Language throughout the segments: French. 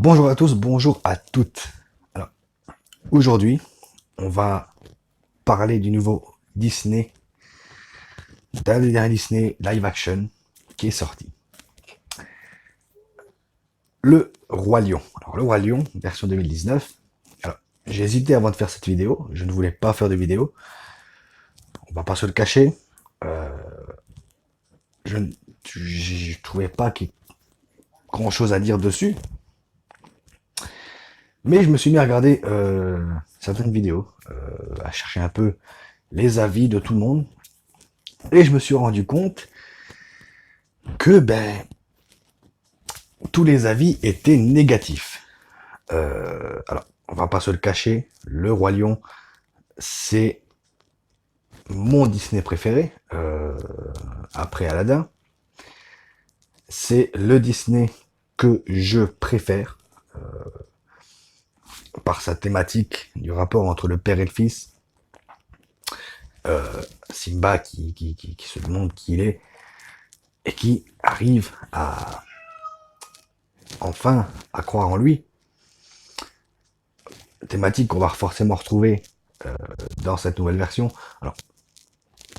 Bonjour à tous, bonjour à toutes. Alors, aujourd'hui, on va parler du nouveau Disney, d'un des derniers Disney live action qui est sorti. Le Roi Lion. Alors, le Roi Lion, version 2019. Alors, j'ai hésité avant de faire cette vidéo. Je ne voulais pas faire de vidéo. On va pas se le cacher. Euh, je ne trouvais pas qu'il y ait grand chose à dire dessus. Mais je me suis mis à regarder certaines vidéos, à chercher un peu les avis de tout le monde. Et je me suis rendu compte que tous les avis étaient négatifs. Alors, on va pas se le cacher, le Roi Lion, c'est mon Disney préféré, après Aladdin. C'est le Disney que je préfère, par sa thématique du rapport entre le père et le fils. Simba qui se demande qui il est et qui arrive à enfin à croire en lui. Thématique qu'on va forcément retrouver dans cette nouvelle version. Alors,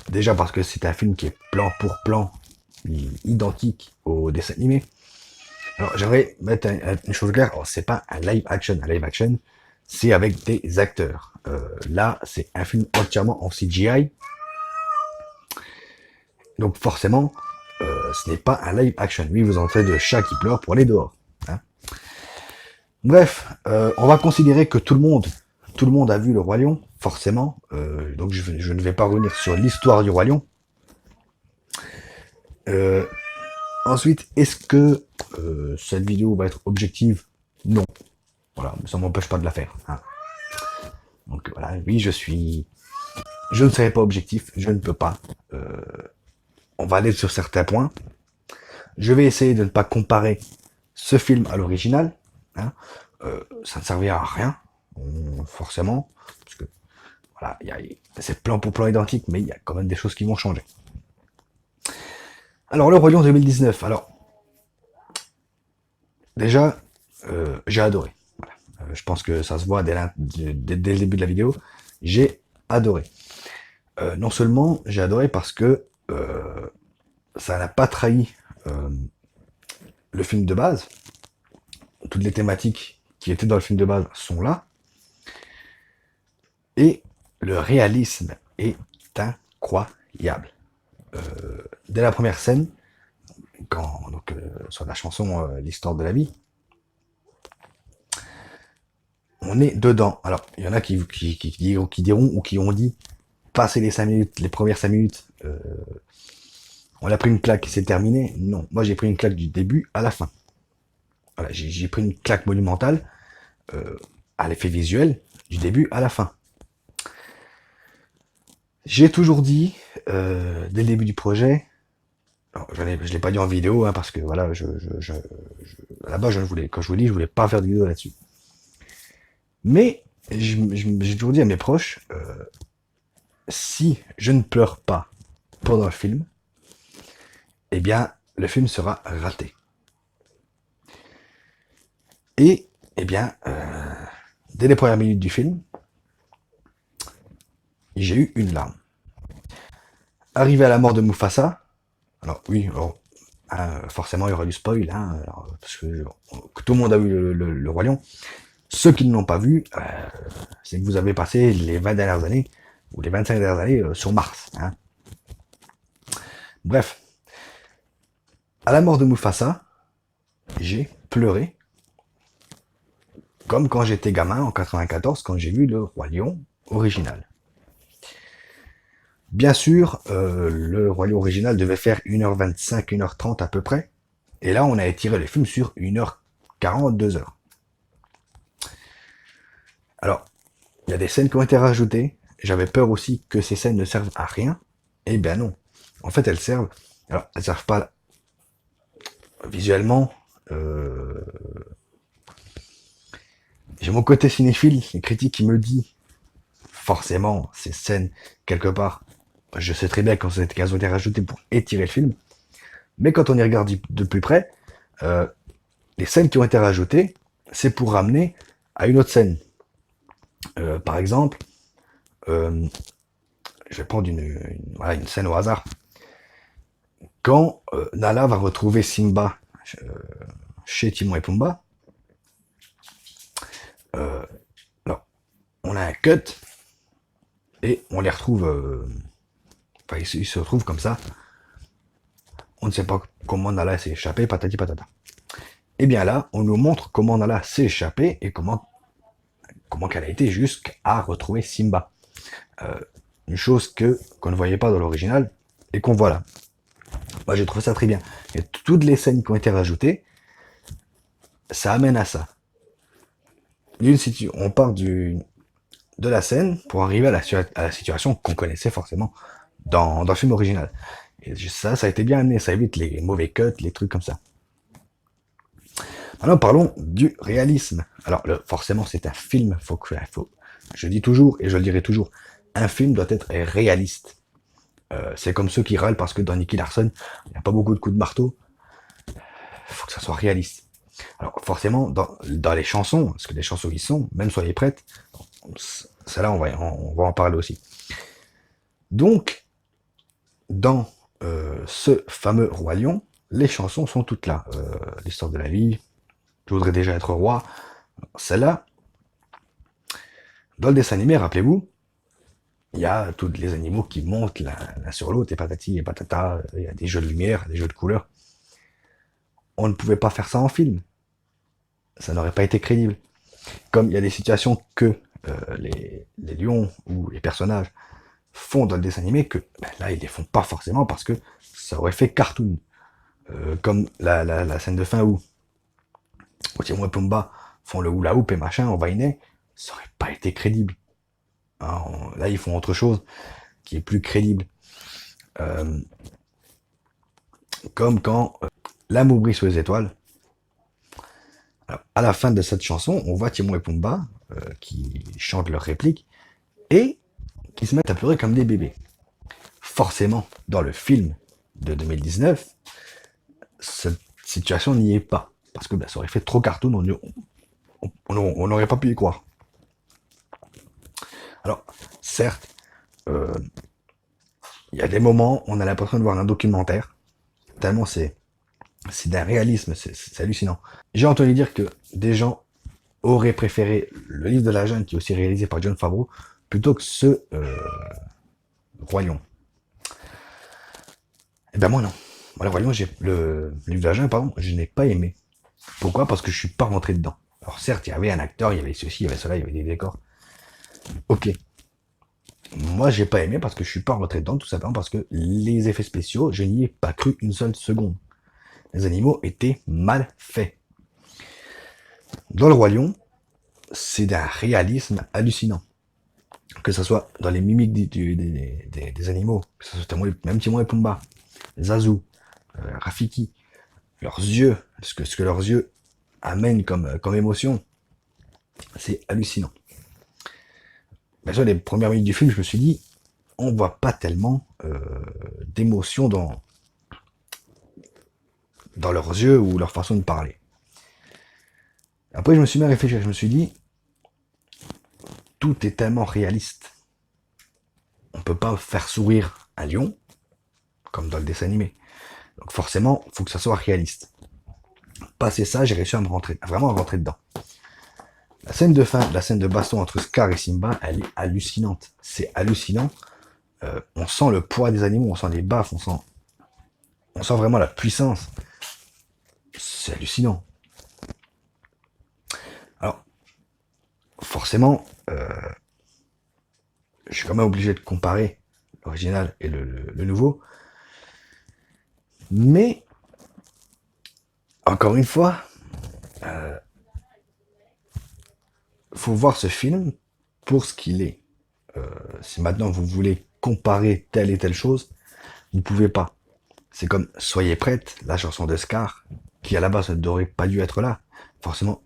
déjà parce que c'est un film qui est plan pour plan identique au dessin animé. Alors, j'aimerais mettre une chose claire. Alors, c'est pas un live action. Un live action, c'est avec des acteurs. Là, c'est un film entièrement en CGI. Donc, forcément, ce n'est pas un live action. Oui, vous entrez de chat qui pleure pour aller dehors. Hein. Bref, on va considérer que tout le monde a vu le Roi Lion, forcément. Donc, je ne vais pas revenir sur l'histoire du Roi Lion. Ensuite, est-ce que cette vidéo va être objective? Non. Voilà, mais ça m'empêche pas de la faire. Hein. Donc voilà, oui, je ne serai pas objectif, je ne peux pas. On va aller sur certains points. Je vais essayer de ne pas comparer ce film à l'original. Hein. Ça ne servira à rien, forcément, parce que voilà, c'est plan pour plan identique, mais il y a quand même des choses qui vont changer. Alors, le Roi Lion 2019. Alors, déjà, j'ai adoré. Voilà. Je pense que ça se voit dès le début de la vidéo. J'ai adoré. Non seulement j'ai adoré parce que ça n'a pas trahi le film de base. Toutes les thématiques qui étaient dans le film de base sont là. Et le réalisme est incroyable. Dès la première scène, sur la chanson L'histoire de la vie, on est dedans. Alors, il y en a qui diront ou qui ont dit, passer les 5 minutes, les premières 5 minutes, on a pris une claque et c'est terminé. Non, moi j'ai pris une claque du début à la fin. Voilà, j'ai pris une claque monumentale à l'effet visuel du début à la fin. J'ai toujours dit, dès le début du projet, je l'ai pas dit en vidéo, hein, parce que voilà, à la base, quand je vous dis, je voulais pas faire de vidéo là-dessus. Mais j'ai toujours dit à mes proches, si je ne pleure pas pendant le film, eh bien, le film sera raté. Et, eh bien, dès les premières minutes du film, j'ai eu une larme. Arrivé à la mort de Mufasa, alors oui, forcément il y aura du spoil, hein, parce que tout le monde a vu le Roi Lion. Ceux qui ne l'ont pas vu, c'est que vous avez passé les 20 dernières années, ou les 25 dernières années sur Mars. Hein. Bref, à la mort de Mufasa, j'ai pleuré, comme quand j'étais gamin en 94, quand j'ai vu le Roi Lion original. Bien sûr, le Roi Lion original devait faire 1h25, 1h30 à peu près. Et là, on a étiré le film sur 1h40, 2h. Alors, il y a des scènes qui ont été rajoutées. J'avais peur aussi que ces scènes ne servent à rien. Eh bien non. En fait, elles servent. Alors, elles servent pas visuellement. J'ai mon côté cinéphile, les critiques qui me dit forcément ces scènes quelque part. Je sais très bien qu'elles ont été rajoutées pour étirer le film. Mais quand on y regarde de plus près, les scènes qui ont été rajoutées, c'est pour ramener à une autre scène. Par exemple, euh, je vais prendre voilà, une scène au hasard. Quand Nala va retrouver Simba euh, chez Timon et Pumba, euh, alors, on a un cut et on les retrouve. Enfin, ils se retrouvent comme ça. On ne sait pas comment Nala s'est échappé, patati patata. Et bien là, on nous montre comment Nala s'est échappée et comment qu'elle a été jusqu'à retrouver Simba. Euh, une chose qu'on ne voyait pas dans l'original et qu'on voit là. Moi, j'ai trouvé ça très bien. Et toutes les scènes qui ont été rajoutées, ça amène à ça. On part de la scène pour arriver à la situation qu'on connaissait forcément dans le film original. Et ça a été bien amené, ça évite les mauvais cuts, les trucs comme ça. Maintenant, parlons du réalisme. Alors, forcément, c'est un film, je dis toujours, et je le dirai toujours, un film doit être réaliste. C'est comme ceux qui râlent parce que dans Nicky Larson, il n'y a pas beaucoup de coups de marteau. Il faut que ça soit réaliste. Alors, forcément, dans les chansons, parce que les chansons y sont, même soyez prêtes, celle-là, on va en parler aussi. Donc, dans ce fameux Roi Lion, les chansons sont toutes là. L'histoire de la vie, je voudrais déjà être roi. Celle-là, dans le dessin animé, rappelez-vous, il y a tous les animaux qui montent l'un sur l'autre, et patati et patata, il y a des jeux de lumière, des jeux de couleurs. On ne pouvait pas faire ça en film. Ça n'aurait pas été crédible. Comme il y a des situations que les lions ou les personnages font dans le dessin animé, que ben, là, ils les font pas forcément parce que ça aurait fait cartoon. Comme la scène de fin où Timon et Pumba font le hula hoop et machin, on va ça aurait pas été crédible. Hein, là, ils font autre chose qui est plus crédible. Euh, comme quand l'amour brille sur les étoiles. Alors, à la fin de cette chanson, on voit Timon et Pumba qui chantent leur réplique et qui se mettent à pleurer comme des bébés. Forcément, dans le film de 2019, cette situation n'y est pas. Parce que ben, ça aurait fait trop cartoon, on n'aurait pas pu y croire. Alors, certes, il y a des moments où on a l'impression de voir un documentaire, tellement c'est d'un réalisme, c'est hallucinant. J'ai entendu dire que des gens auraient préféré le livre de la jungle, qui est aussi réalisé par Jon Favreau, plutôt que ce Roi Lion. Eh ben moi non. Moi, le Roi Lion, le livre de la jungle, pardon, je n'ai pas aimé. Pourquoi? Parce que je suis pas rentré dedans. Alors certes, il y avait un acteur, il y avait ceci, il y avait cela, il y avait des décors. Ok. Moi, j'ai pas aimé parce que je suis pas rentré dedans, tout simplement parce que les effets spéciaux, je n'y ai pas cru une seule seconde. Les animaux étaient mal faits. Dans le Roi Lion, c'est d'un réalisme hallucinant. Que ce soit dans les mimiques des animaux, que ce soit même Timon et Pumba, Zazu, Rafiki, leurs yeux, ce que leurs yeux amènent comme émotion, c'est hallucinant. Bien sûr, les premières minutes du film, je me suis dit, on voit pas tellement d'émotion dans leurs yeux ou leur façon de parler. Après, je me suis mis à réfléchir, je me suis dit, tout est tellement réaliste. On peut pas faire sourire un lion, comme dans le dessin animé. Donc forcément, il faut que ça soit réaliste. Passé ça, j'ai réussi à vraiment à rentrer dedans. La scène de fin, la scène de baston entre Scar et Simba, elle est hallucinante. C'est hallucinant. On sent le poids des animaux, on sent les baffes, on sent vraiment la puissance. C'est hallucinant. Alors, forcément, je suis quand même obligé de comparer l'original et le nouveau. Mais, encore une fois, faut voir ce film pour ce qu'il est. Si maintenant vous voulez comparer telle et telle chose, vous ne pouvez pas. C'est comme Soyez prête, la chanson de Scar, qui à la base n'aurait pas dû être là. Forcément,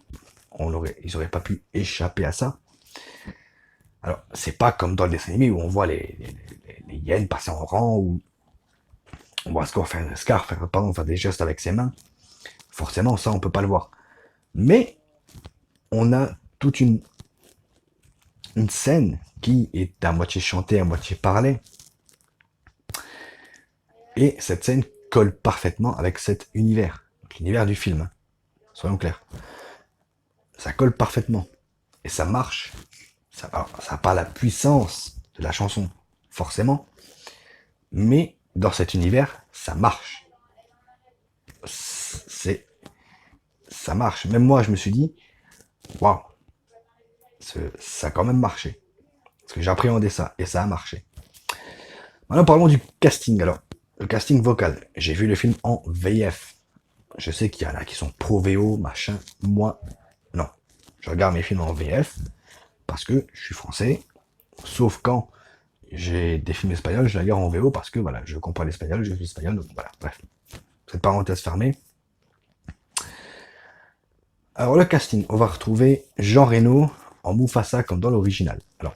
ils n'auraient pas pu échapper à ça. Alors, c'est pas comme dans le dessin animé où on voit les hyènes passer en rang, où on voit Scar faire des gestes avec ses mains. Forcément, ça, on peut pas le voir. Mais, on a toute une scène qui est à moitié chantée, à moitié parlée, et cette scène colle parfaitement avec cet univers, l'univers du film, hein, soyons clairs. Ça colle parfaitement, et ça marche. Ça n'a pas la puissance de la chanson, forcément, mais dans cet univers, ça marche. C'est, ça marche. Même moi, je me suis dit, waouh, ça a quand même marché. Parce que j'appréhendais ça, et ça a marché. Maintenant, parlons du casting. Alors, le casting vocal. J'ai vu le film en VF. Je sais qu'il y en a qui sont pro VO, machin. Moi, non. Je regarde mes films en VF parce que je suis français. Sauf quand j'ai des films espagnols, je les regarde en VO parce que voilà, je comprends l'espagnol, je suis espagnol, donc voilà, bref. Cette parenthèse fermée. Alors, le casting, on va retrouver Jean Reno en Mufasa comme dans l'original. Alors,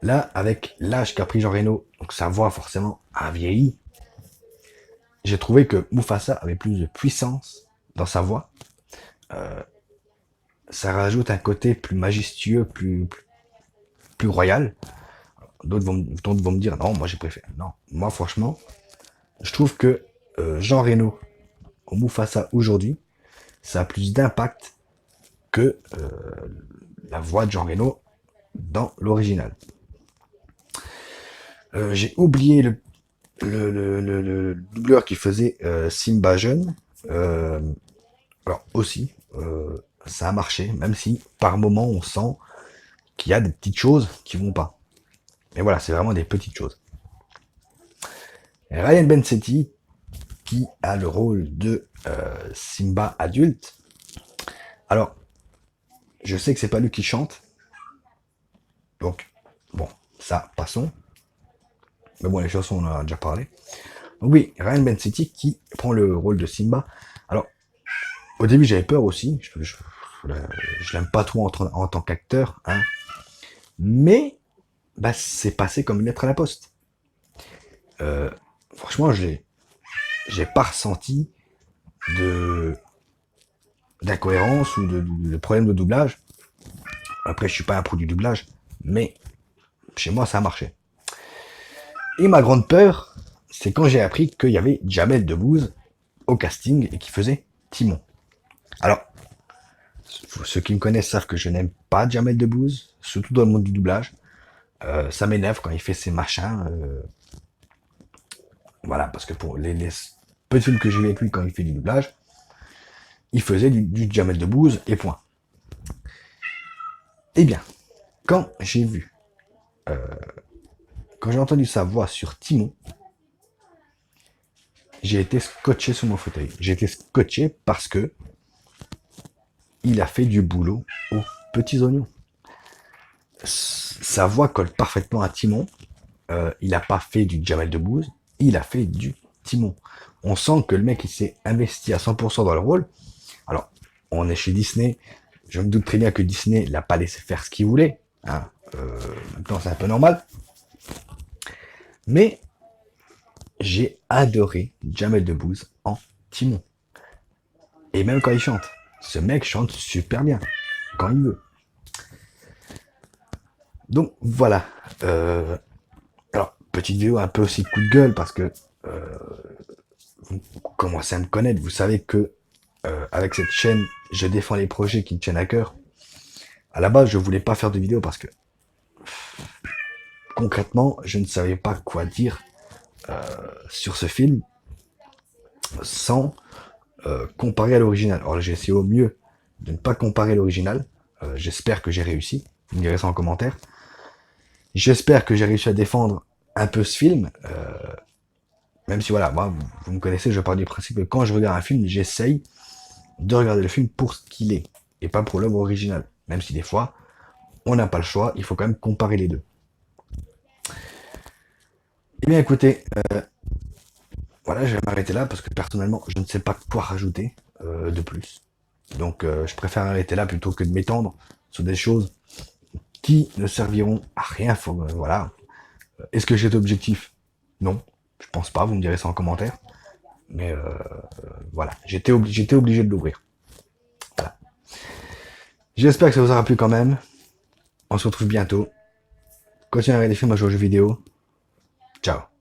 là, avec l'âge qu'a pris Jean Reno, donc sa voix forcément a vieilli, j'ai trouvé que Mufasa avait plus de puissance dans sa voix. Ça rajoute un côté plus majestueux, plus royal. D'autres vont me dire, non, moi j'ai préféré. Non, moi franchement, je trouve que Jean Reno au Mufasa aujourd'hui, ça a plus d'impact que la voix de Jean Reno dans l'original. J'ai oublié le doubleur qui faisait Simba jeune. Euh, alors aussi, ça a marché, même si par moment on sent qu'il y a des petites choses qui vont pas. Mais voilà, c'est vraiment des petites choses. Et Ryan Bensetti, qui a le rôle de Simba adulte. Alors, je sais que c'est pas lui qui chante, donc bon, ça, passons. Mais bon, les chansons, on en a déjà parlé. Donc oui, Ryan Bensetti qui prend le rôle de Simba. Alors, au début, j'avais peur aussi. Je l'aime pas trop en tant qu'acteur, hein. Mais bah, c'est passé comme une lettre à la poste. Euh, Franchement, j'ai pas ressenti de d'incohérence ou de problème de doublage. Après, je suis pas un pro du doublage, mais chez moi, ça a marché. Et ma grande peur, c'est quand j'ai appris qu'il y avait Jamel Debbouze au casting et qui faisait Timon. Alors, ceux qui me connaissent savent que je n'aime pas Jamel Debbouze, surtout dans le monde du doublage. Ça m'énerve quand il fait ses machins. Voilà, parce que pour les peu de films que j'ai vu avec lui quand il fait du doublage, il faisait du Jamel Debbouze et point. Eh bien, quand j'ai vu, quand j'ai entendu sa voix sur Timon, j'ai été scotché sur mon fauteuil. J'ai été scotché parce que il a fait du boulot aux petits oignons. Sa voix colle parfaitement à Timon. Il n'a pas fait du Jamel Debbouze, il a fait du Timon. On sent que le mec il s'est investi à 100% dans le rôle. Alors, on est chez Disney. Je me doute très bien que Disney l'a pas laissé faire ce qu'il voulait, hein. Maintenant, c'est un peu normal. Mais j'ai adoré Jamel Debbouze en Timon. Et même quand il chante. Ce mec chante super bien. Quand il veut. Donc voilà. Alors, petite vidéo un peu aussi coup de gueule parce que vous commencez à me connaître. Vous savez que avec cette chaîne, je défends les projets qui me tiennent à cœur. À la base, je voulais pas faire de vidéo parce que concrètement, je ne savais pas quoi dire sur ce film sans comparer à l'original. Alors j'ai essayé au mieux de ne pas comparer l'original. J'espère que j'ai réussi. Vous me direz ça en commentaire. J'espère que j'ai réussi à défendre un peu ce film. Même si voilà, moi, vous me connaissez, je pars du principe que quand je regarde un film, j'essaye de regarder le film pour ce qu'il est et pas pour l'œuvre originale. Même si des fois, on n'a pas le choix, il faut quand même comparer les deux. Eh bien écoutez, voilà, je vais m'arrêter là parce que personnellement, je ne sais pas quoi rajouter de plus. Donc je préfère arrêter là plutôt que de m'étendre sur des choses qui ne serviront à rien. Voilà. Est-ce que j'ai d'objectif? Non, je pense pas, vous me direz ça en commentaire. Mais voilà, j'étais obligé de l'ouvrir. Voilà. J'espère que ça vous aura plu quand même. On se retrouve bientôt. Continuez à regarder des films à jouer aux jeux vidéo. Ciao.